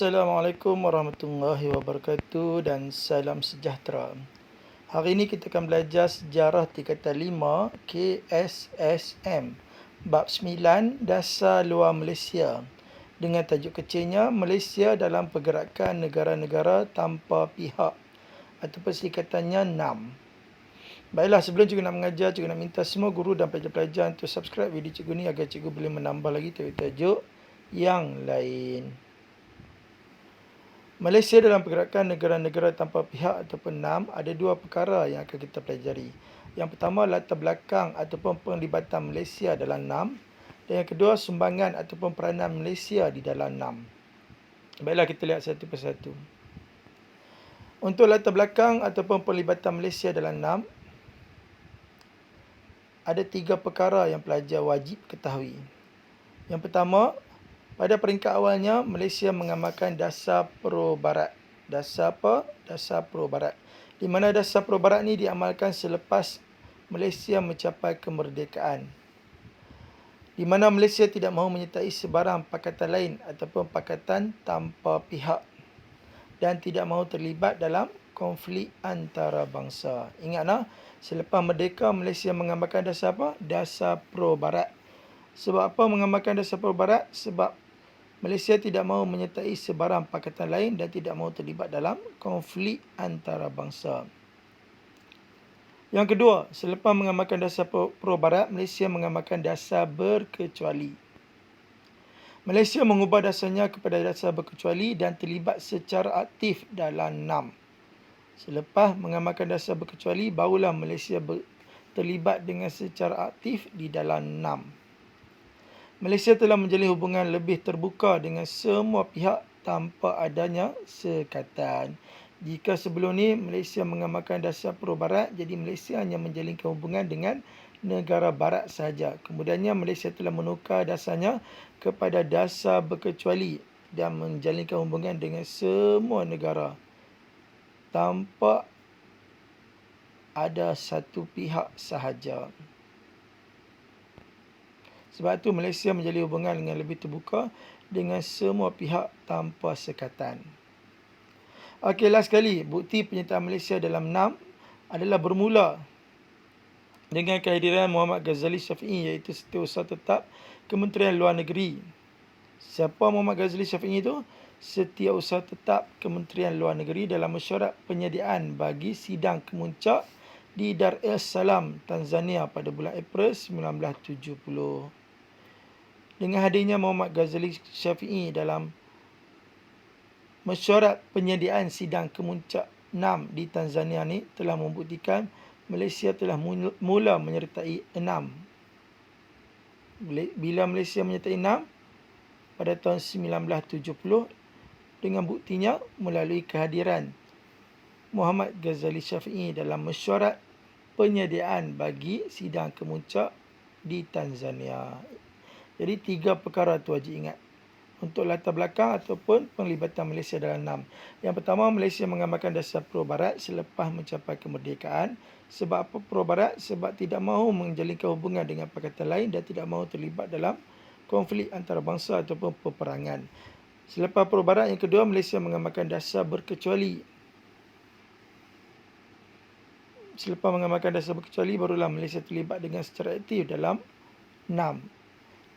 Assalamualaikum warahmatullahi wabarakatuh dan salam sejahtera. Hari ini kita akan belajar sejarah tingkatan 5 KSSM bab 9 Dasar Luar Malaysia dengan tajuk kecilnya Malaysia dalam Pergerakan Negara-Negara Tanpa Pihak ataupun singkatannya NAM. Baiklah, sebelum cikgu nak mengajar, cikgu nak minta semua guru dan pelajar-pelajar untuk subscribe video cikgu ni agar cikgu boleh menambah lagi tajuk-tajuk yang lain. Malaysia dalam Pergerakan Negara-Negara Tanpa Pihak ataupun NAM ada dua perkara yang akan kita pelajari. Yang pertama, latar belakang ataupun penglibatan Malaysia dalam NAM. Dan yang kedua, sumbangan ataupun peranan Malaysia di dalam NAM. Baiklah, kita lihat satu persatu. Untuk latar belakang ataupun penglibatan Malaysia dalam NAM, ada tiga perkara yang pelajar wajib ketahui. Yang pertama, pada peringkat awalnya, Malaysia mengamalkan Dasar Pro-Barat. Dasar apa? Dasar Pro-Barat. Di mana Dasar Pro-Barat ni diamalkan selepas Malaysia mencapai kemerdekaan. Di mana Malaysia tidak mahu menyertai sebarang pakatan lain ataupun pakatan tanpa pihak. Dan tidak mahu terlibat dalam konflik antarabangsa. Ingatlah, selepas merdeka, Malaysia mengamalkan dasar apa? Dasar Pro-Barat. Sebab apa mengamalkan Dasar Pro-Barat? Sebab Malaysia tidak mahu menyertai sebarang pakatan lain dan tidak mahu terlibat dalam konflik antarabangsa. Yang kedua, selepas mengamalkan Dasar Pro-Barat, Malaysia mengamalkan Dasar Berkecuali. Malaysia mengubah dasarnya kepada Dasar Berkecuali dan terlibat secara aktif dalam NAM. Selepas mengamalkan Dasar Berkecuali, barulah Malaysia terlibat dengan secara aktif di dalam NAM. Malaysia telah menjalin hubungan lebih terbuka dengan semua pihak tanpa adanya sekatan. Jika sebelum ni Malaysia mengamalkan Dasar Pro-Barat, jadi Malaysia hanya menjalinkan hubungan dengan negara barat sahaja. Kemudiannya Malaysia telah menukar dasarnya kepada Dasar Berkecuali dan menjalinkan hubungan dengan semua negara tanpa ada satu pihak sahaja. Sebab itu Malaysia menjalin hubungan dengan lebih terbuka dengan semua pihak tanpa sekatan. Okey, last sekali, bukti penyertaan Malaysia dalam NAM adalah bermula dengan kehadiran Muhammad Ghazali Syafiee, iaitu Setiausaha Tetap Kementerian Luar Negeri. Siapa Muhammad Ghazali Syafiee itu? Setiausaha Tetap Kementerian Luar Negeri dalam mesyuarat penyediaan bagi sidang kemuncak di Dar es Salaam, Tanzania pada bulan April 1970. Dengan hadirnya Muhammad Ghazali Syafiee dalam mesyuarat penyediaan sidang kemuncak NAM di Tanzania ni telah membuktikan Malaysia telah mula menyertai NAM. Bila Malaysia menyertai NAM? Pada tahun 1970, dengan buktinya melalui kehadiran Muhammad Ghazali Syafiee dalam mesyuarat penyediaan bagi sidang kemuncak di Tanzania. Jadi tiga perkara tu wajib ingat untuk latar belakang ataupun penglibatan Malaysia dalam NAM. Yang pertama, Malaysia mengamalkan Dasar Pro-Barat selepas mencapai kemerdekaan. Sebab apa Pro-Barat? Sebab tidak mahu menjalinkan hubungan dengan pakatan lain dan tidak mahu terlibat dalam konflik antarabangsa ataupun peperangan. Selepas Pro-Barat, yang kedua, Malaysia mengamalkan Dasar Berkecuali. Selepas mengamalkan Dasar Berkecuali, barulah Malaysia terlibat dengan secara aktif dalam NAM.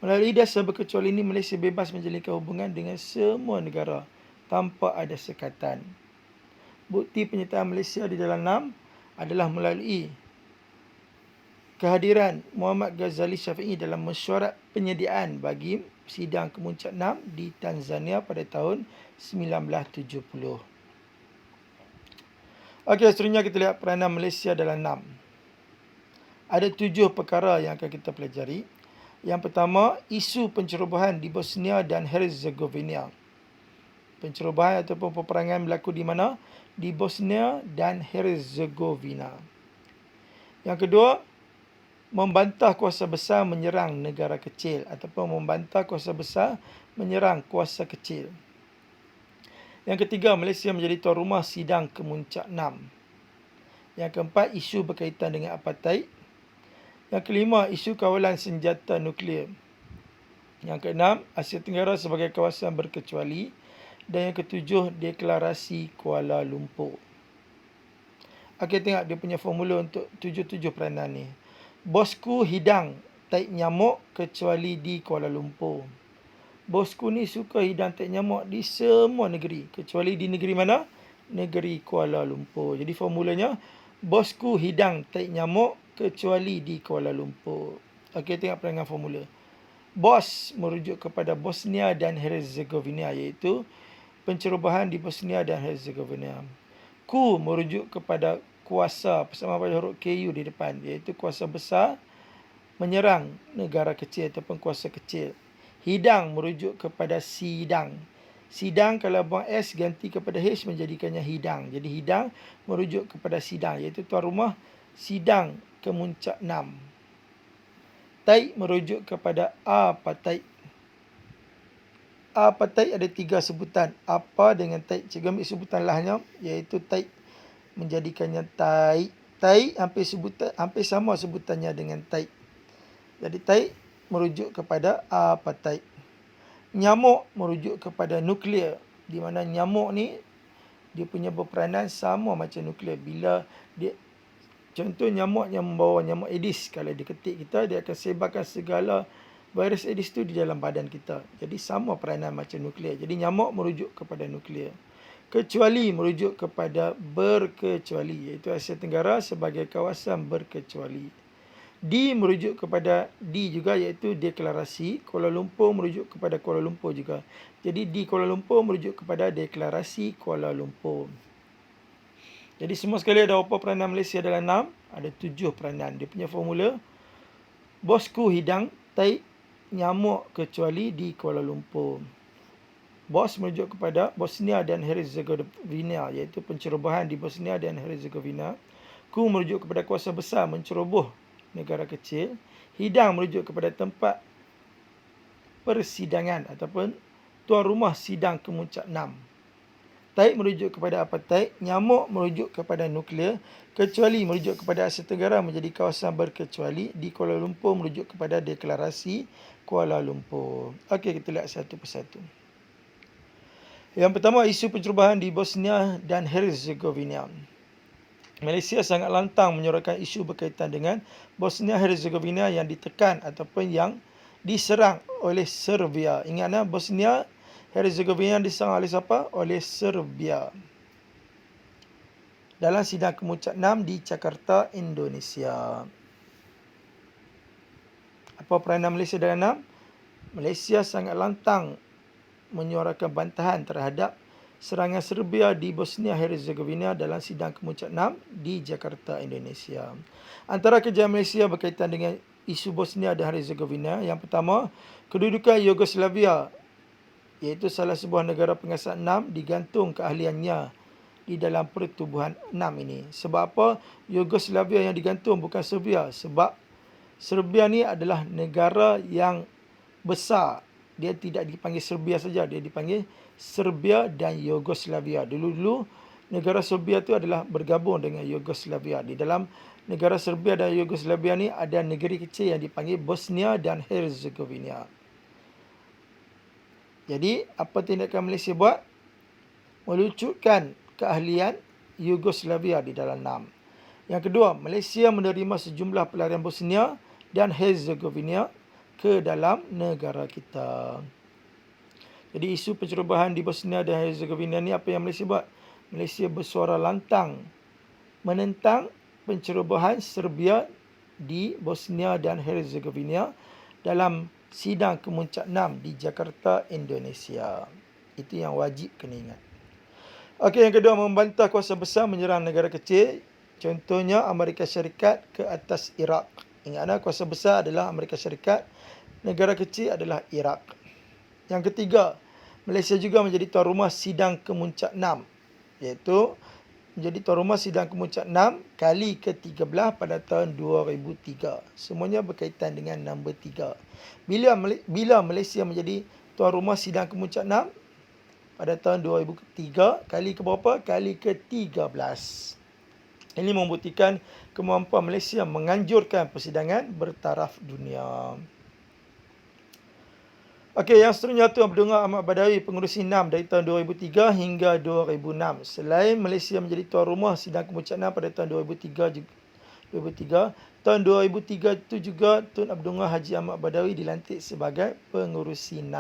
Melalui Dasar Berkecuali ini, Malaysia bebas menjalinkan hubungan dengan semua negara tanpa ada sekatan. Bukti penyertaan Malaysia di dalam NAM adalah melalui kehadiran Muhammad Ghazali Syafiee dalam mesyuarat penyediaan bagi sidang kemuncak NAM di Tanzania pada tahun 1970. Okey, seterusnya kita lihat peranan Malaysia dalam NAM. Ada 7 perkara yang akan kita pelajari. Yang pertama, isu pencerobohan di Bosnia dan Herzegovina. Pencerobohan ataupun peperangan berlaku di mana? Di Bosnia dan Herzegovina. Yang kedua, membantah kuasa besar menyerang negara kecil ataupun membantah kuasa besar menyerang kuasa kecil. Yang ketiga, Malaysia menjadi tuan rumah sidang kemuncak NAM. Yang keempat, isu berkaitan dengan apartheid. Yang kelima, isu kawalan senjata nuklear. Yang keenam, Asia Tenggara sebagai kawasan berkecuali. Dan yang ketujuh, Deklarasi Kuala Lumpur. Okey, tengok dia punya formula untuk tujuh peranan ni. Bosku hidang taik nyamuk kecuali di Kuala Lumpur. Bosku ni suka hidang taik nyamuk di semua negeri. Kecuali di negeri mana? Negeri Kuala Lumpur. Jadi formulanya, bosku hidang taik nyamuk kecuali di Kuala Lumpur. Okey, tengok perangan formula. Bos merujuk kepada Bosnia dan Herzegovina, iaitu pencerobohan di Bosnia dan Herzegovina. Ku merujuk kepada kuasa bersama pada huruf KU di depan, iaitu kuasa besar menyerang negara kecil ataupun kuasa kecil. Hidang merujuk kepada sidang. Sidang kalau buang S ganti kepada H menjadikannya hidang. Jadi hidang merujuk kepada sidang, iaitu tuan rumah sidang Kemuncak 6. Taik merujuk kepada apartheid. Apartheid ada 3 sebutan. Apa dengan taik? Cikgu ambil sebutan lahnya, iaitu taik menjadikannya taik. Taik hampir sama sebutannya dengan taik. Jadi taik merujuk kepada apartheid. Nyamuk merujuk kepada nuklear, di mana nyamuk ni dia punya berperanan sama macam nuklear. Bila dia, contoh nyamuk yang membawa nyamuk Aedes, kalau dia ketik kita, dia akan sebarkan segala virus Aedes tu di dalam badan kita. Jadi sama peranan macam nuklear. Jadi nyamuk merujuk kepada nuklear. Kecuali merujuk kepada berkecuali, iaitu Asia Tenggara sebagai kawasan berkecuali. D merujuk kepada D juga, iaitu deklarasi. Kuala Lumpur merujuk kepada Kuala Lumpur juga. Jadi di Kuala Lumpur merujuk kepada deklarasi Kuala Lumpur. Jadi semua sekali ada berapa peranan Malaysia dalam 6? Ada 7 peranan. Dia punya formula, bosku hidang taik nyamuk kecuali di Kuala Lumpur. Bos merujuk kepada Bosnia dan Herzegovina, iaitu pencerobohan di Bosnia dan Herzegovina. Ku merujuk kepada kuasa besar menceroboh negara kecil. Hidang merujuk kepada tempat persidangan ataupun tuan rumah sidang Kemuncak 6. Taik merujuk kepada apartheid. Nyamuk merujuk kepada nuklear. Kecuali merujuk kepada Asia Tenggara menjadi kawasan berkecuali. Di Kuala Lumpur merujuk kepada deklarasi Kuala Lumpur. Okey, kita lihat satu persatu. Yang pertama, isu pencerobohan di Bosnia dan Herzegovina. Malaysia sangat lantang menyuarakan isu berkaitan dengan Bosnia Herzegovina yang ditekan ataupun yang diserang oleh Serbia. Ingatlah, Bosnia Herzegovina diserang oleh siapa? Oleh Serbia. Dalam sidang Kemuncak 6 di Jakarta, Indonesia. Apa peranan Malaysia dalam 6? Malaysia sangat lantang menyuarakan bantahan terhadap serangan Serbia di Bosnia Herzegovina dalam sidang Kemuncak 6 di Jakarta, Indonesia. Antara kerja Malaysia berkaitan dengan isu Bosnia dan Herzegovina, yang pertama, kedudukan Yugoslavia, iaitu salah sebuah negara pengasas 6, digantung keahliannya di dalam pertubuhan 6 ini. Sebab apa Yugoslavia yang digantung bukan Serbia? Sebab Serbia ni adalah negara yang besar. Dia tidak dipanggil Serbia saja, dia dipanggil Serbia dan Yugoslavia. Dulu-dulu negara Serbia itu adalah bergabung dengan Yugoslavia. Di dalam negara Serbia dan Yugoslavia ni ada negeri kecil yang dipanggil Bosnia dan Herzegovina. Jadi apa tindakan Malaysia buat? Melucutkan keahlian Yugoslavia di dalam 6. Yang kedua, Malaysia menerima sejumlah pelarian Bosnia dan Herzegovina ke dalam negara kita. Jadi isu pencerobohan di Bosnia dan Herzegovina ni, apa yang Malaysia buat? Malaysia bersuara lantang menentang pencerobohan Serbia di Bosnia dan Herzegovina dalam sidang Kemuncak 6 di Jakarta, Indonesia. Itu yang wajib kena ingat. Okey, yang kedua, membantah kuasa besar menyerang negara kecil. Contohnya Amerika Syarikat ke atas Iraq. Ingatlah, kuasa besar adalah Amerika Syarikat, negara kecil adalah Iraq. Yang ketiga, Malaysia juga menjadi tuan rumah sidang Kemuncak 6, iaitu menjadi tuan rumah sidang Kemuncak 6 kali ke-13 pada tahun 2003. Semuanya berkaitan dengan nombor 3. Bila Malaysia menjadi tuan rumah sidang Kemuncak 6? Pada tahun 2003, kali ke berapa? Kali ke-13. Ini membuktikan kemampuan Malaysia menganjurkan persidangan bertaraf dunia. Okey, yang seterusnya Tun Abdul Ahmad Badawi, pengurusi 6 dari tahun 2003 hingga 2006. Selain Malaysia menjadi tuan rumah sidang kemuncak 6 pada tahun 2003, tahun 2003 itu juga Tun Abdul Haji Ahmad Badawi dilantik sebagai pengurusi 6.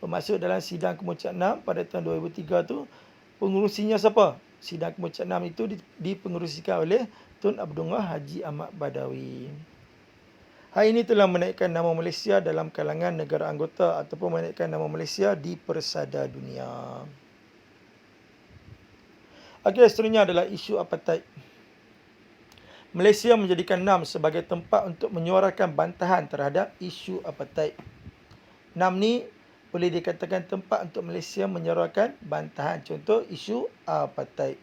Bermaksud dalam sidang kemuncak 6 pada tahun 2003 tu, pengurusinya siapa? Sidang kemuncak 6 itu dipengerusikan oleh Tun Abdul Haji Ahmad Badawi. Hal ini telah menaikkan nama Malaysia dalam kalangan negara anggota ataupun menaikkan nama Malaysia di persada dunia. Okey, seterusnya adalah isu apartheid. Malaysia menjadikan NAM sebagai tempat untuk menyuarakan bantahan terhadap isu apartheid. NAM ni boleh dikatakan tempat untuk Malaysia menyuarakan bantahan. Contoh isu apartheid.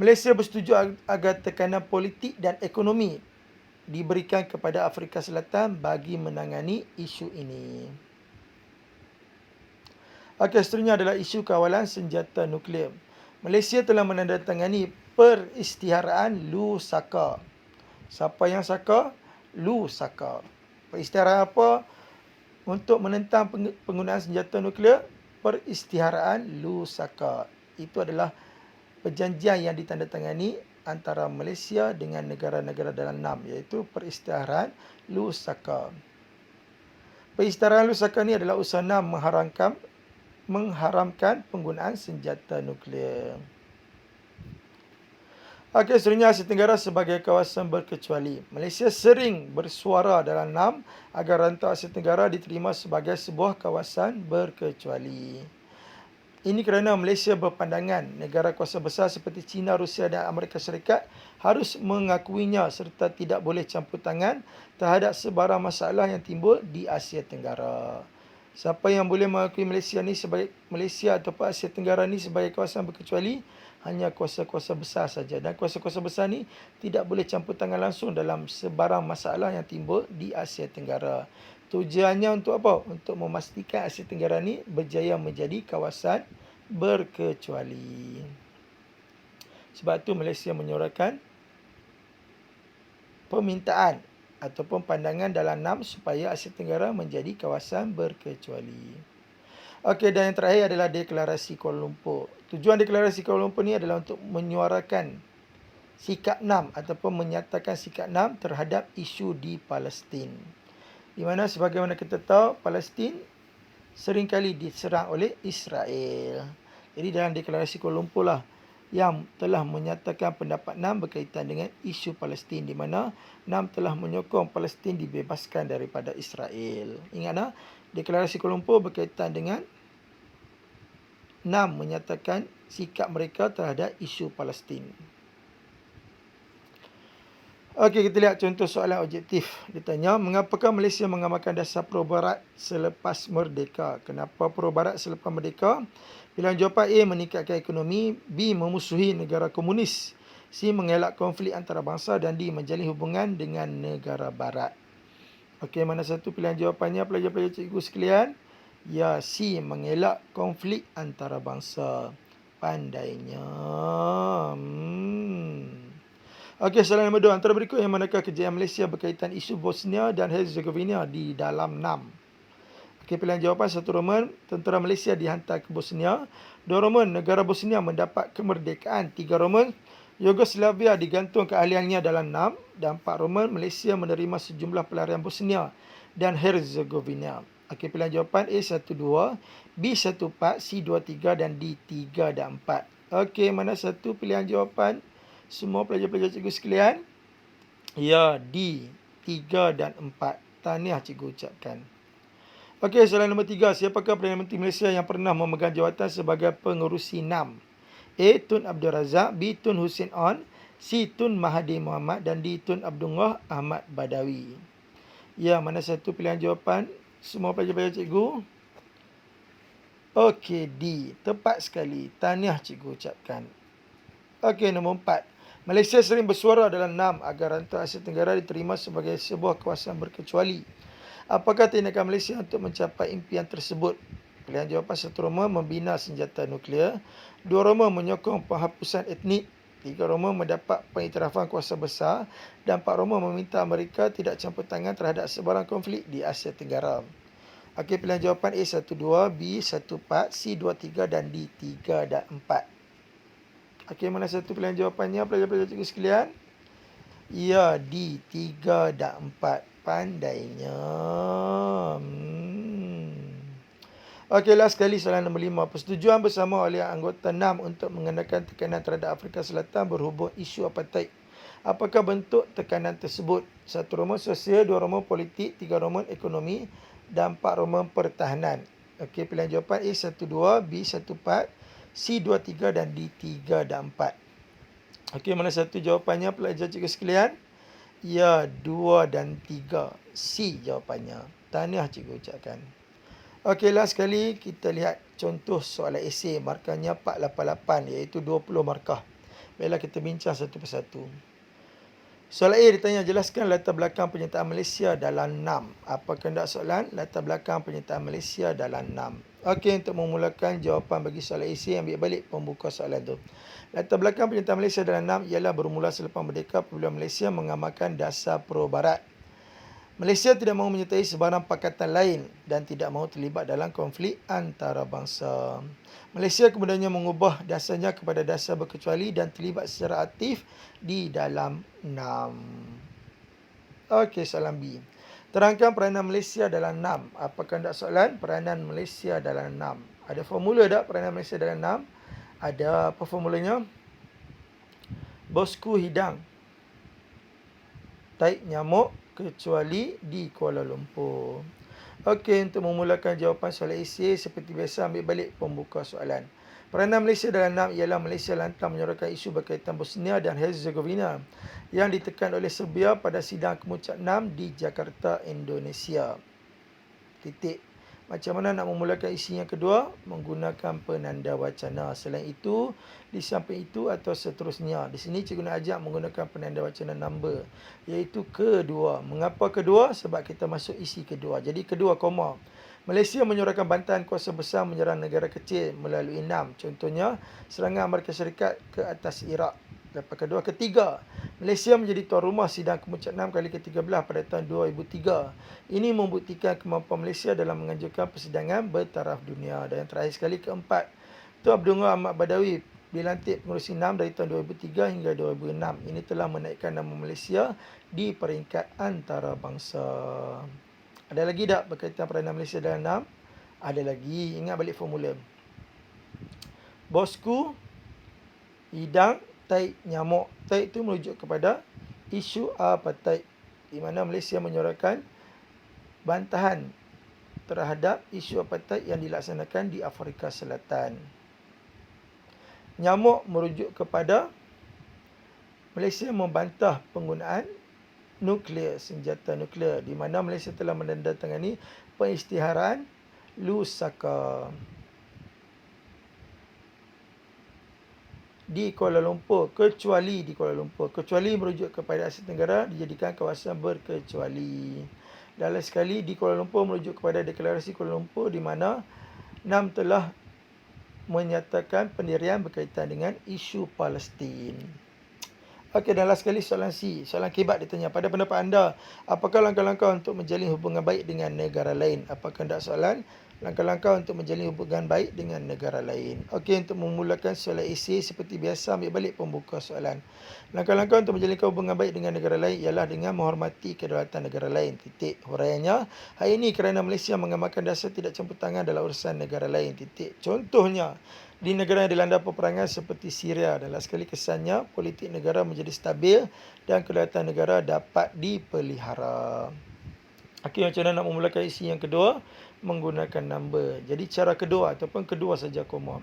Malaysia bersetuju agar tekanan politik dan ekonomi diberikan kepada Afrika Selatan bagi menangani isu ini. Okey, seterusnya adalah isu kawalan senjata nuklear. Malaysia telah menandatangani peristiharaan Lusaka. Siapa yang saka? Lusaka. Peristiharaan apa untuk menentang penggunaan senjata nuklear? Peristiharaan Lusaka. Itu adalah perjanjian yang ditandatangani antara Malaysia dengan negara-negara dalam NAM, iaitu peristiharaan Lusaka. Peristiharaan Lusaka ni adalah usaha NAM mengharamkan penggunaan senjata nuklear. Okey, seterusnya Asia Tenggara sebagai kawasan berkecuali. Malaysia sering bersuara dalam NAM agar rantau Asia Tenggara diterima sebagai sebuah kawasan berkecuali. Ini kerana Malaysia berpandangan negara kuasa besar seperti China, Rusia dan Amerika Syarikat harus mengakuinya serta tidak boleh campur tangan terhadap sebarang masalah yang timbul di Asia Tenggara. Siapa yang boleh mengakui Malaysia ataupun Asia Tenggara ni sebagai kawasan berkecuali? Hanya kuasa-kuasa besar saja. Dan kuasa-kuasa besar ni tidak boleh campur tangan langsung dalam sebarang masalah yang timbul di Asia Tenggara. Tujuannya untuk apa? Untuk memastikan Asia Tenggara ni berjaya menjadi kawasan berkecuali. Sebab tu Malaysia menyuarakan permintaan ataupun pandangan dalam NAM supaya Asia Tenggara menjadi kawasan berkecuali. Okey, dan yang terakhir adalah Deklarasi Kuala Lumpur. Tujuan Deklarasi Kuala Lumpur ni adalah untuk menyuarakan sikap NAM ataupun menyatakan sikap NAM terhadap isu di Palestin. Di mana sebagaimana kita tahu, Palestin seringkali diserang oleh Israel. Jadi dalam Deklarasi Kuala Lumpur lah yang telah menyatakan pendapat NAM berkaitan dengan isu Palestin, di mana NAM telah menyokong Palestin dibebaskan daripada Israel. Ingatlah, Deklarasi Kuala Lumpur berkaitan dengan NAM menyatakan sikap mereka terhadap isu Palestin. Okey, kita lihat contoh soalan objektif. Dia tanya, mengapakah Malaysia mengamalkan dasar Pro-Barat selepas merdeka? Kenapa Pro-Barat selepas merdeka? Pilihan jawapan A, meningkatkan ekonomi. B, memusuhi negara komunis. C, mengelak konflik antarabangsa. Dan D, menjalin hubungan dengan negara barat. Okey, mana satu pilihan jawapannya pelajar-pelajar cikgu sekalian? Ya, C, mengelak konflik antarabangsa. Pandainya. Okey, soalan nombor 2. Antara berikut yang manakah kejayaan Malaysia berkaitan isu Bosnia dan Herzegovina di dalam NAM? Okey, pilihan jawapan 1 Roman, tentera Malaysia dihantar ke Bosnia. 2 Roman, negara Bosnia mendapat kemerdekaan. 3 Roman, Yugoslavia digantung keahliannya dalam NAM. Dan 4 Roman, Malaysia menerima sejumlah pelarian Bosnia dan Herzegovina. Okey, pilihan jawapan A 1 2, B 1 4, C 2 3 dan D 3 dan 4. Okey, mana satu pilihan jawapan semua pelajar-pelajar cikgu sekalian? Ya, D 3 dan 4. Tahniah cikgu ucapkan. Okey, soalan nombor 3. Siapakah Perdana Menteri Malaysia yang pernah memegang jawatan sebagai pengerusi NAM? A. Tun Abdul Razak, B. Tun Hussein On, C. Tun Mahathir Mohamad dan D. Tun Abdullah Ahmad Badawi. Ya, mana satu pilihan jawapan semua pelajar-pelajar cikgu? Okey, D. Tepat sekali. Tahniah cikgu ucapkan. Okey, nombor 4. Malaysia sering bersuara dalam NAM agar rantau Asia Tenggara diterima sebagai sebuah kawasan berkecuali. Apakah tindakan Malaysia untuk mencapai impian tersebut? Pilihan jawapan 1 Roma, membina senjata nuklear. 2 Roma, menyokong penghapusan etnik 3. Roma mendapat pengiktirafan kuasa besar. Dan 4. Roma meminta Amerika tidak campur tangan terhadap sebarang konflik di Asia Tenggara. Okey, pilihan jawapan A 1, 2, B 1, 4, C 2, 3 dan D 3 dan 4. Okey, mana satu pilihan jawapannya pelajar-pelajar cikgu sekalian? Ya, D 3 dan 4. Pandainya. Okey, last sekali soalan nombor 5. Persetujuan bersama oleh anggota 6 untuk mengenakan tekanan terhadap Afrika Selatan berhubung isu apartheid. Apakah bentuk tekanan tersebut? 1. Roma sosial, 2. Roma politik, 3. Roma ekonomi dan 4. Roma pertahanan. Okey, pilihan jawapan A 1, 2, B 1, 4, C 2, 3 dan D 3 dan 4. Okey, mana satu jawapannya pelajar cikgu sekalian? Ya, 2 dan 3. C jawapannya. Tahniah cikgu ucapkan. Okey, last sekali kita lihat contoh soalan esei markahnya 488 iaitu 20 markah. Baiklah kita bincang satu persatu. Soalan A ditanya, jelaskan latar belakang penyertaan Malaysia dalam NAM. Apa kehendak soalan? Latar belakang penyertaan Malaysia dalam NAM. Okey, untuk memulakan jawapan bagi soalan esei, ambil balik pembuka soalan tu. Latar belakang penyertaan Malaysia dalam NAM ialah bermula selepas merdeka apabila Malaysia mengamalkan dasar pro-barat. Malaysia tidak mahu menyertai sebarang pakatan lain dan tidak mahu terlibat dalam konflik antarabangsa. Malaysia kemudiannya mengubah dasarnya kepada dasar berkecuali dan terlibat secara aktif di dalam NAM. Okey, soalan B. Terangkan peranan Malaysia dalam NAM. Apa kehendak soalan? Peranan Malaysia dalam NAM. Ada formula tak peranan Malaysia dalam NAM? Ada. Apa formulanya? Bosku hidang taik nyamuk kecuali di Kuala Lumpur. Okey, untuk memulakan jawapan soalan esei, seperti biasa ambil balik pembuka soalan. Peranan Malaysia dalam NAM ialah Malaysia lantang menyorongkan isu berkaitan Bosnia dan Herzegovina yang ditekan oleh Serbia pada sidang kemuncak NAM di Jakarta, Indonesia. Titik. Macam mana nak memulakan isi yang kedua? Menggunakan penanda wacana. Selain itu, di samping itu atau seterusnya. Di sini cikgu nak ajak menggunakan penanda wacana number, iaitu kedua. Mengapa kedua? Sebab kita masuk isi kedua. Jadi kedua koma. Malaysia menyuarakan bantahan kuasa besar menyerang negara kecil melalui NAM. Contohnya, serangan Amerika Syarikat ke atas Iraq. Lepas kedua, ketiga, Malaysia menjadi tuan rumah sidang kemuncak NAM kali ke-13 pada tahun 2003. Ini membuktikan kemampuan Malaysia dalam menganjurkan persidangan bertaraf dunia. Dan yang terakhir sekali, keempat, Tun Abdul Ahmad Badawi dilantik pengerusi NAM dari tahun 2003 hingga 2006. Ini telah menaikkan nama Malaysia di peringkat antarabangsa. Ada lagi tak berkaitan peranan Malaysia dalam NAM? Ada lagi. Ingat balik formula. Bosku hidang taik nyamuk. Taik itu merujuk kepada isu apartheid, di mana Malaysia menyuarakan bantahan terhadap isu apartheid yang dilaksanakan di Afrika Selatan. Nyamuk merujuk kepada Malaysia membantah penggunaan nuklear, senjata nuklear, di mana Malaysia telah menandatangani pengisytiharan Lusaka di Kuala Lumpur, kecuali di Kuala Lumpur. Kecuali merujuk kepada Asia Tenggara dijadikan kawasan berkecuali. Dan last sekali, di Kuala Lumpur merujuk kepada deklarasi Kuala Lumpur, di mana NAM telah menyatakan pendirian berkaitan dengan isu Palestin. Okey, dan last sekali soalan C. Soalan kibat ditanya, pada pendapat anda, apakah langkah-langkah untuk menjalin hubungan baik dengan negara lain? Apa kehendak soalan? Langkah-langkah untuk menjalin hubungan baik dengan negara lain. Okey, untuk memulakan soalan esei, seperti biasa ambil balik pembuka soalan. Langkah-langkah untuk menjalin hubungan baik dengan negara lain ialah dengan menghormati kedaulatan negara lain. Titik. Huraiannya, hari ini kerana Malaysia mengamalkan dasar tidak campur tangan dalam urusan negara lain. Titik. Contohnya, di negara yang dilanda peperangan seperti Syria, dalam sekali kesannya politik negara menjadi stabil dan kedaulatan negara dapat dipelihara. Okey, macam mana nak memulakan isi yang kedua? Menggunakan number. Jadi cara kedua ataupun kedua saja koma.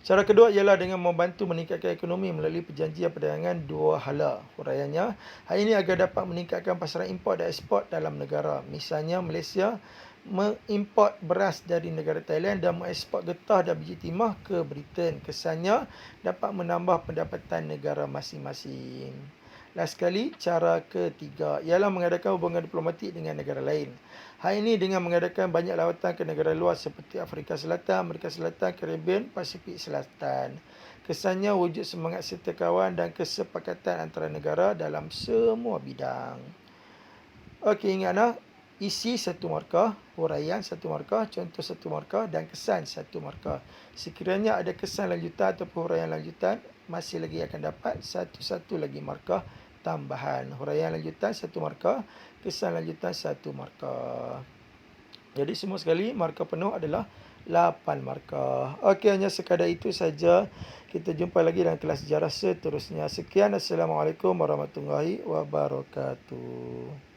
Cara kedua ialah dengan membantu meningkatkan ekonomi melalui perjanjian perdagangan dua hala. Huraiannya, hal ini agar dapat meningkatkan pasaran import dan ekspor dalam negara. Misalnya Malaysia mengimport beras dari negara Thailand dan mengeksport getah dan biji timah ke Britain. Kesannya dapat menambah pendapatan negara masing-masing. Last sekali, cara ketiga ialah mengadakan hubungan diplomatik dengan negara lain. Hal ini dengan mengadakan banyak lawatan ke negara luar seperti Afrika Selatan, Amerika Selatan, Caribbean, Pasifik Selatan. Kesannya wujud semangat serta kawan dan kesepakatan antara negara dalam semua bidang. Okey, ingatlah, isi satu markah, huraian satu markah, contoh satu markah dan kesan satu markah. Sekiranya ada kesan lanjutan atau huraian lanjutan, masih lagi akan dapat satu lagi markah tambahan. Huraian lanjutan satu markah, kesan lanjutan satu markah. Jadi semua sekali markah penuh adalah 8 markah. Okey, hanya sekadar itu saja. Kita jumpa lagi dalam kelas sejarah seterusnya. Sekian, Assalamualaikum warahmatullahi wabarakatuh.